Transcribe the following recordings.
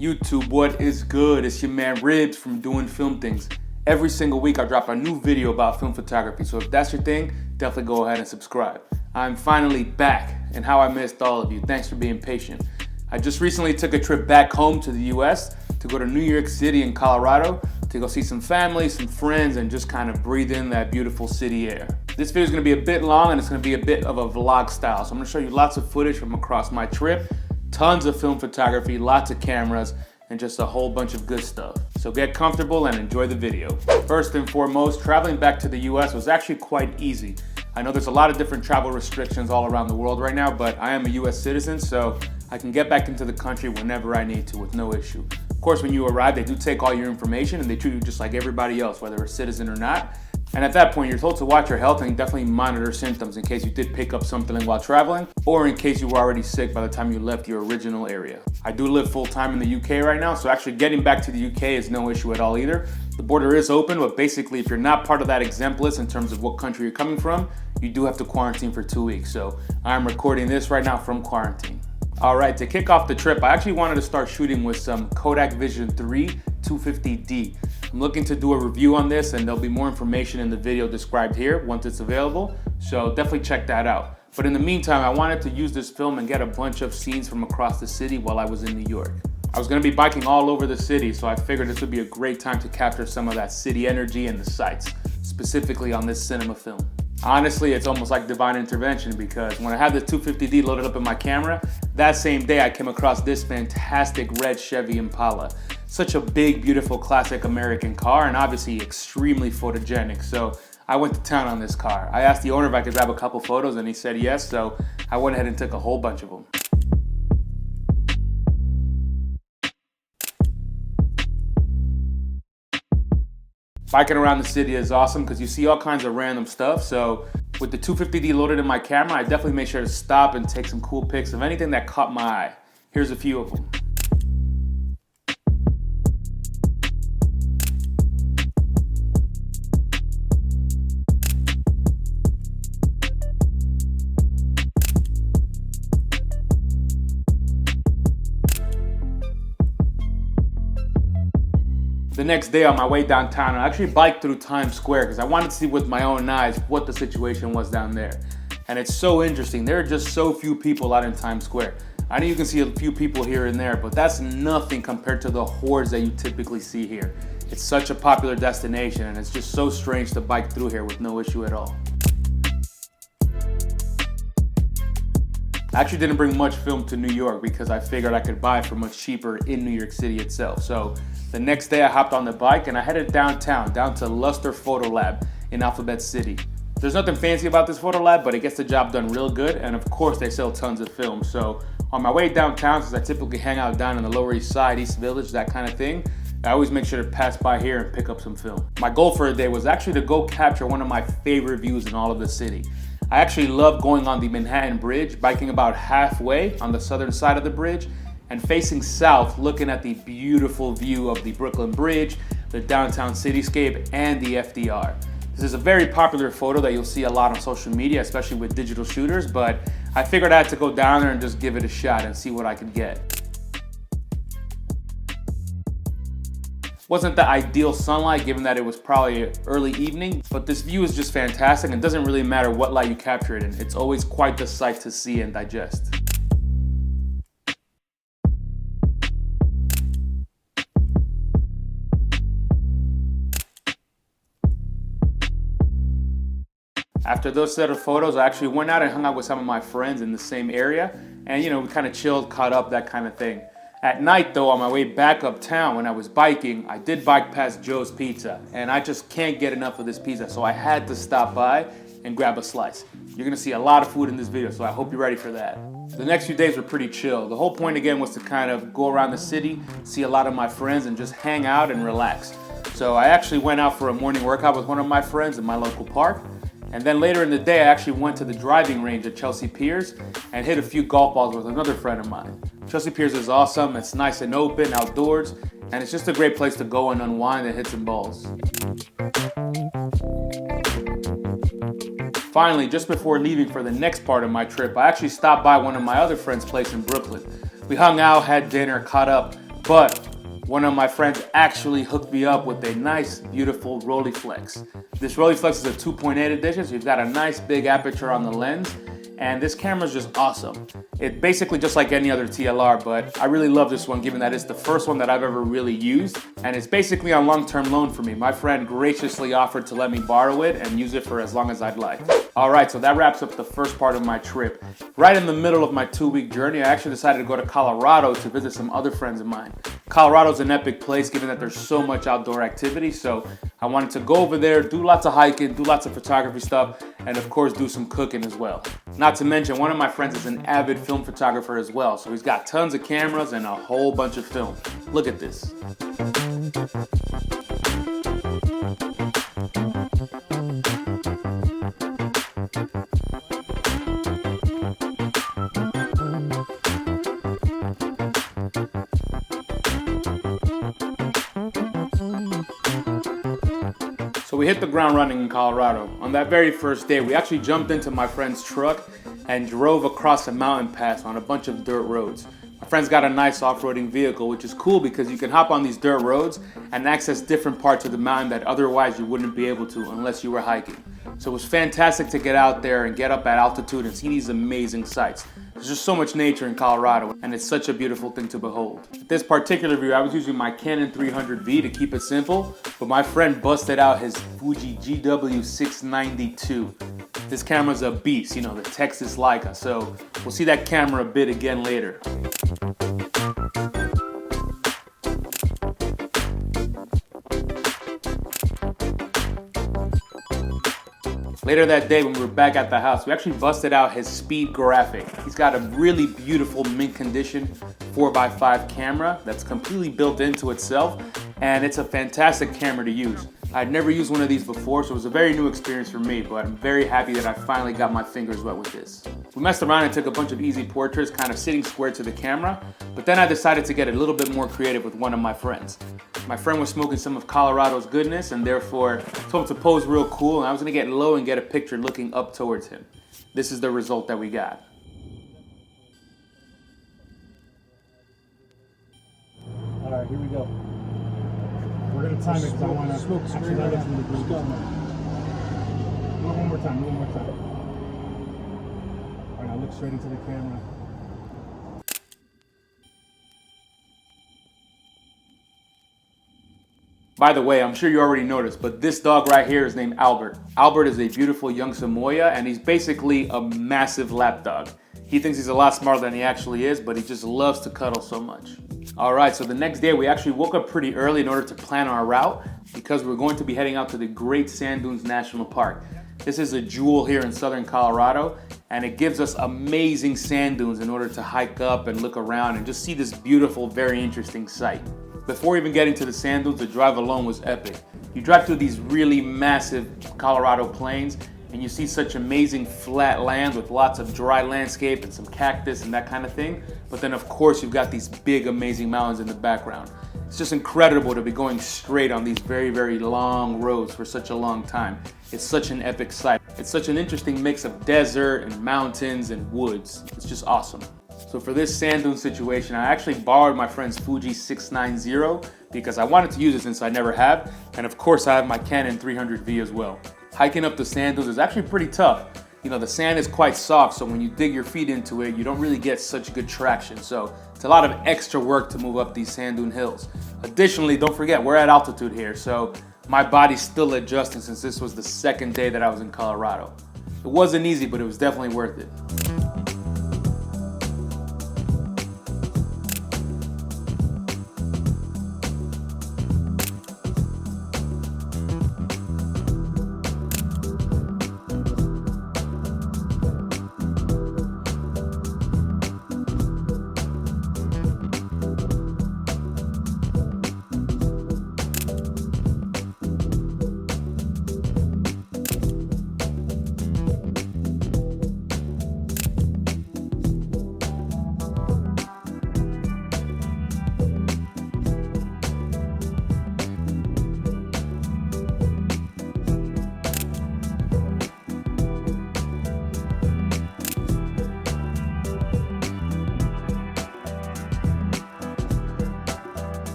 YouTube, what is good? It's your man Ribs from Doing Film Things. Every single week I drop a new video about film photography, so if that's your thing, definitely go ahead and subscribe. I'm finally back, and how I missed all of you. Thanks for being patient. I just recently took a trip back home to the US to go to New York City and Colorado to go see some family, some friends, and just kind of breathe in that beautiful city air. This video is going to be a bit long and it's going to be a bit of a vlog style, so I'm going to show you lots of footage from across my trip. Tons of film photography, lots of cameras, and just a whole bunch of good stuff. So get comfortable and enjoy the video. First and foremost, traveling back to the US was actually quite easy. I know there's a lot of different travel restrictions all around the world right now, but I am a US citizen, so I can get back into the country whenever I need to with no issue. Of course, when you arrive, they do take all your information and they treat you just like everybody else, whether a citizen or not. And at that point, you're told to watch your health and definitely monitor symptoms in case you did pick up something while traveling, or in case you were already sick by the time you left your original area. I do live full-time in the UK right now, so actually getting back to the UK is no issue at all either. The border is open, but basically if you're not part of that exempt list in terms of what country you're coming from, you do have to quarantine for 2 weeks. So I'm recording this right now from quarantine. All right, to kick off the trip, I actually wanted to start shooting with some Kodak Vision3 250D. I'm looking to do a review on this, and there'll be more information in the video described here once it's available, so definitely check that out. But in the meantime, I wanted to use this film and get a bunch of scenes from across the city while I was in New York. I was going to be biking all over the city, so I figured this would be a great time to capture some of that city energy and the sights, specifically on this cinema film. Honestly, it's almost like divine intervention, because when I had the 250D loaded up in my camera, that same day I came across this fantastic red Chevy Impala. Such a big, beautiful, classic American car, and obviously extremely photogenic. So I went to town on this car. I asked the owner if I could grab a couple photos, and he said yes, so I went ahead and took a whole bunch of them. Biking around the city is awesome because you see all kinds of random stuff. So with the 250D loaded in my camera, I definitely made sure to stop and take some cool pics of anything that caught my eye. Here's a few of them. The next day on my way downtown, I actually biked through Times Square because I wanted to see with my own eyes what the situation was down there. And it's so interesting. There are just so few people out in Times Square. I know you can see a few people here and there, but that's nothing compared to the hordes that you typically see here. It's such a popular destination, and it's just so strange to bike through here with no issue at all. I actually didn't bring much film to New York because I figured I could buy it for much cheaper in New York City itself. So the next day I hopped on the bike and I headed downtown, down to Lustre Photo Lab in Alphabet City. There's nothing fancy about this photo lab, but it gets the job done real good, and of course they sell tons of film. So on my way downtown, since I typically hang out down in the Lower East Side, East Village, that kind of thing, I always make sure to pass by here and pick up some film. My goal for the day was actually to go capture one of my favorite views in all of the city. I actually love going on the Manhattan Bridge, biking about halfway on the southern side of the bridge and facing south, looking at the beautiful view of the Brooklyn Bridge, the downtown cityscape, and the FDR. This is a very popular photo that you'll see a lot on social media, especially with digital shooters, but I figured I had to go down there and just give it a shot and see what I could get. Wasn't the ideal sunlight given that it was probably early evening, but this view is just fantastic and it doesn't really matter what light you capture it in. It's always quite the sight to see and digest. After those set of photos, I actually went out and hung out with some of my friends in the same area, and we kind of chilled, caught up, that kind of thing. At night though, on my way back uptown when I was biking, I did bike past Joe's Pizza, and I just can't get enough of this pizza, so I had to stop by and grab a slice. You're gonna see a lot of food in this video, so I hope you're ready for that. The next few days were pretty chill. The whole point again was to kind of go around the city, see a lot of my friends, and just hang out and relax. So I actually went out for a morning workout with one of my friends in my local park. And then later in the day, I actually went to the driving range at Chelsea Piers and hit a few golf balls with another friend of mine. Chelsea Piers is awesome. It's nice and open, outdoors, and it's just a great place to go and unwind and hit some balls. Finally, just before leaving for the next part of my trip, I actually stopped by one of my other friends' place in Brooklyn. We hung out, had dinner, caught up, But one of my friends actually hooked me up with a nice, beautiful Rollieflex. This Rollieflex is a 2.8 edition, so you've got a nice big aperture on the lens, and this camera is just awesome. It's basically just like any other TLR, but I really love this one given that it's the first one that I've ever really used, and it's basically on long-term loan for me. My friend graciously offered to let me borrow it and use it for as long as I'd like. Alright, so that wraps up the first part of my trip. Right in the middle of my 2-week journey, I actually decided to go to Colorado to visit some other friends of mine. Colorado's an epic place given that there's so much outdoor activity, so I wanted to go over there, do lots of hiking, do lots of photography stuff, and of course do some cooking as well. Not to mention, one of my friends is an avid film photographer as well, so he's got tons of cameras and a whole bunch of film. Look at this. So we hit the ground running in Colorado. On that very first day, we actually jumped into my friend's truck and drove across a mountain pass on a bunch of dirt roads. My friend's got a nice off-roading vehicle, which is cool because you can hop on these dirt roads and access different parts of the mountain that otherwise you wouldn't be able to unless you were hiking. So it was fantastic to get out there and get up at altitude and see these amazing sights. There's just so much nature in Colorado, and it's such a beautiful thing to behold. With this particular view, I was using my Canon 300V to keep it simple, but my friend busted out his Fuji GW690 II. This camera's a beast, you know, the Texas Leica, so we'll see that camera a bit again later. Later that day when we were back at the house, we actually busted out his Speed Graphic. He's got a really beautiful mint condition 4x5 camera that's completely built into itself, and it's a fantastic camera to use. I'd never used one of these before, so it was a very new experience for me, but I'm very happy that I finally got my fingers wet with this. We messed around and took a bunch of easy portraits, kind of sitting square to the camera, but then I decided to get a little bit more creative with one of my friends. My friend was smoking some of Colorado's goodness, and therefore told him to pose real cool, and I was gonna get low and get a picture looking up towards him. This is the result that we got. All right, here we go. We're gonna time it because I want to smoke actually let us in the group. Do it one more time. All right, now look straight into the camera. By the way, I'm sure you already noticed, but this dog right here is named Albert. Albert is a beautiful young Samoyed, and he's basically a massive lap dog. He thinks he's a lot smarter than he actually is, but he just loves to cuddle so much. Alright, so the next day we actually woke up pretty early in order to plan our route because we're going to be heading out to the Great Sand Dunes National Park. This is a jewel here in southern Colorado, and it gives us amazing sand dunes in order to hike up and look around and just see this beautiful, very interesting sight. Before even getting to the sand dunes, the drive alone was epic. You drive through these really massive Colorado plains, and you see such amazing flat land with lots of dry landscape and some cactus and that kind of thing. But then of course you've got these big amazing mountains in the background. It's just incredible to be going straight on these very, very long roads for such a long time. It's such an epic sight. It's such an interesting mix of desert and mountains and woods. It's just awesome. So for this sand dune situation, I actually borrowed my friend's Fuji 690 because I wanted to use it since I never have. And of course I have my Canon 300V as well. Hiking up the sand dunes is actually pretty tough. You know, the sand is quite soft, so when you dig your feet into it, you don't really get such good traction. So it's a lot of extra work to move up these sand dune hills. Additionally, don't forget, we're at altitude here, so my body's still adjusting since this was the second day that I was in Colorado. It wasn't easy, but it was definitely worth it.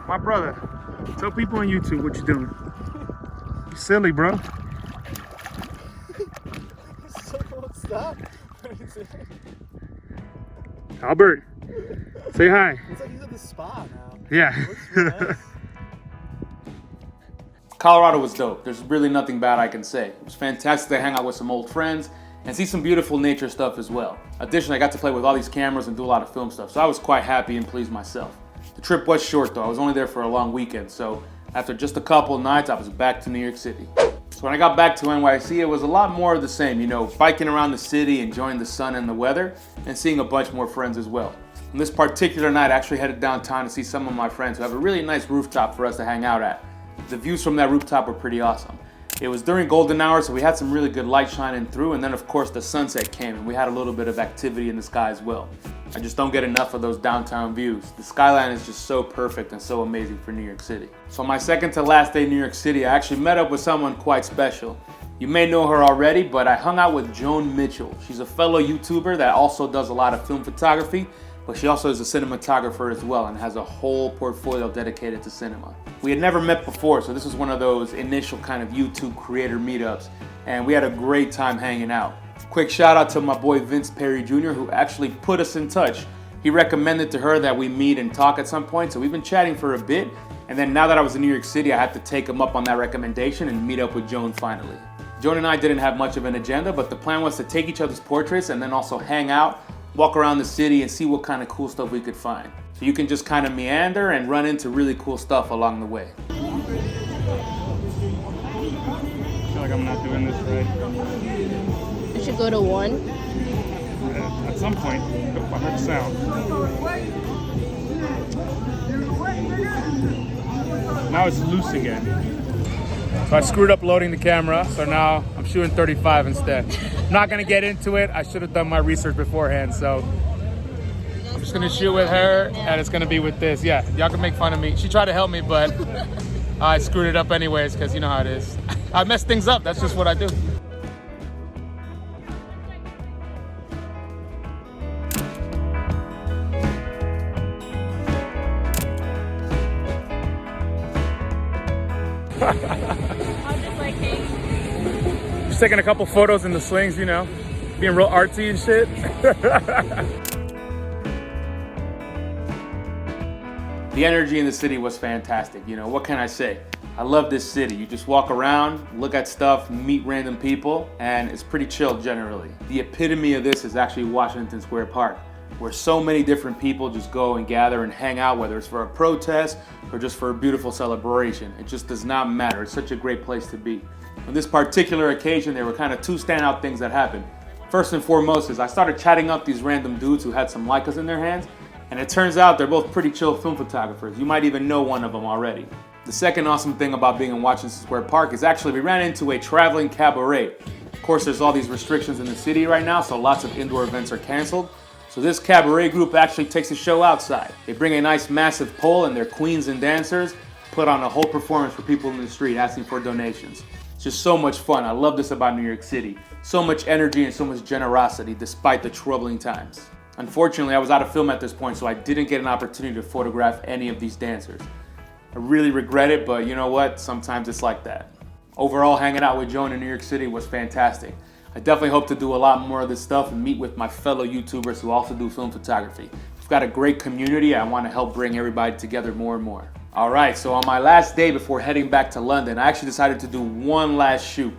My brother. Tell people on YouTube what you're doing. You silly, bro. Stop. Albert, say hi. It's like he's at the spa now. Yeah. It looks real nice. Colorado was dope. There's really nothing bad I can say. It was fantastic to hang out with some old friends and see some beautiful nature stuff as well. Additionally, I got to play with all these cameras and do a lot of film stuff, so I was quite happy and pleased myself. The trip was short though. I was only there for a long weekend, so after just a couple nights, I was back to New York City. So when I got back to NYC, it was a lot more of the same, you know, biking around the city, enjoying the sun and the weather, and seeing a bunch more friends as well. On this particular night, I actually headed downtown to see some of my friends who have a really nice rooftop for us to hang out at. The views from that rooftop were pretty awesome. It was during golden hour, so we had some really good light shining through, and then of course the sunset came and we had a little bit of activity in the sky as well. I just don't get enough of those downtown views. The skyline is just so perfect and so amazing for New York City. So on my second to last day in New York City, I actually met up with someone quite special. You may know her already, but I hung out with Joan Mitchell. She's a fellow YouTuber that also does a lot of film photography, but she also is a cinematographer as well and has a whole portfolio dedicated to cinema. We had never met before, so this was one of those initial kind of YouTube creator meetups, and we had a great time hanging out. Quick shout out to my boy Vince Perry Jr., who actually put us in touch. He recommended to her that we meet and talk at some point, so we've been chatting for a bit, and then now that I was in New York City, I had to take him up on that recommendation and meet up with Joan finally. Joan and I didn't have much of an agenda, but the plan was to take each other's portraits and then also hang out, walk around the city and see what kind of cool stuff we could find. So you can just kind of meander and run into really cool stuff along the way. I feel like I'm not doing this right. We should go to 1. Yeah, at some point, if I heard the sound. Now it's loose again. So I screwed up loading the camera, so now I'm shooting 35 instead. I'm not gonna get into it. I should have done my research beforehand, so I'm just gonna shoot with her, and it's gonna be with this. Yeah, y'all can make fun of me. She tried to help me, but I screwed it up anyways, because you know how it is. I mess things up, that's just what I do. Just taking a couple photos in the slings, you know, being real artsy and shit. The energy in the city was fantastic. You know, what can I say? I love this city. You just walk around, look at stuff, meet random people, and it's pretty chill generally. The epitome of this is actually Washington Square Park, where so many different people just go and gather and hang out, whether it's for a protest or just for a beautiful celebration. It just does not matter. It's such a great place to be. On this particular occasion, there were kind of two standout things that happened. First and foremost is I started chatting up these random dudes who had some Leicas in their hands, and it turns out they're both pretty chill film photographers. You might even know one of them already. The second awesome thing about being in Washington Square Park is actually we ran into a traveling cabaret. Of course, there's all these restrictions in the city right now, so lots of indoor events are canceled. So this cabaret group actually takes the show outside. They bring a nice massive pole and their queens and dancers put on a whole performance for people in the street asking for donations. It's just so much fun. I love this about New York City. So much energy and so much generosity despite the troubling times. Unfortunately, I was out of film at this point, so I didn't get an opportunity to photograph any of these dancers. I really regret it, but you know what? Sometimes it's like that. Overall, hanging out with Joan in New York City was fantastic. I definitely hope to do a lot more of this stuff and meet with my fellow YouTubers who also do film photography. We've got a great community. I want to help bring everybody together more and more. All right, so on my last day before heading back to London, I actually decided to do one last shoot.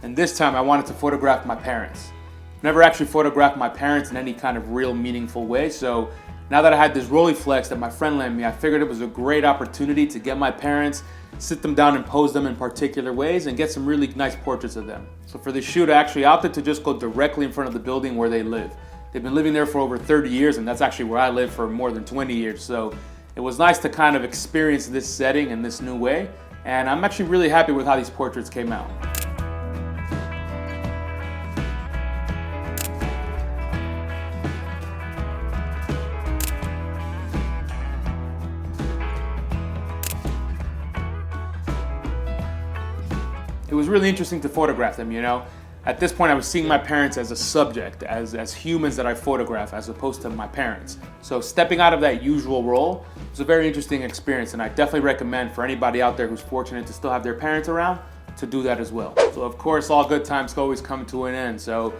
And this time I wanted to photograph my parents. Never actually photographed my parents in any kind of real meaningful way, so now that I had this Rollieflex that my friend lent me, I figured it was a great opportunity to get my parents, sit them down and pose them in particular ways and get some really nice portraits of them. So for this shoot, I actually opted to just go directly in front of the building where they live. They've been living there for over 30 years, and that's actually where I lived for more than 20 years. So it was nice to kind of experience this setting in this new way, and I'm actually really happy with how these portraits came out. It was really interesting to photograph them, you know. At this point, I was seeing my parents as a subject, as humans that I photograph, as opposed to my parents. So stepping out of that usual role was a very interesting experience, and I definitely recommend for anybody out there who's fortunate to still have their parents around to do that as well. So of course, all good times always come to an end. So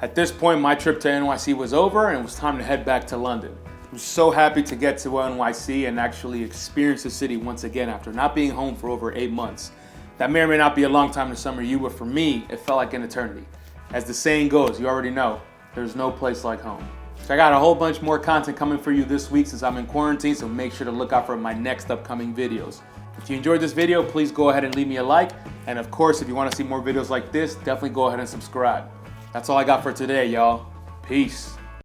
at this point, my trip to NYC was over and it was time to head back to London. I'm so happy to get to NYC and actually experience the city once again after not being home for over 8 months. That may or may not be a long time to some of you, but for me, it felt like an eternity. As the saying goes, you already know, there's no place like home. So I got a whole bunch more content coming for you this week since I'm in quarantine, so make sure to look out for my next upcoming videos. If you enjoyed this video, please go ahead and leave me a like. And of course, if you want to see more videos like this, definitely go ahead and subscribe. That's all I got for today, y'all. Peace.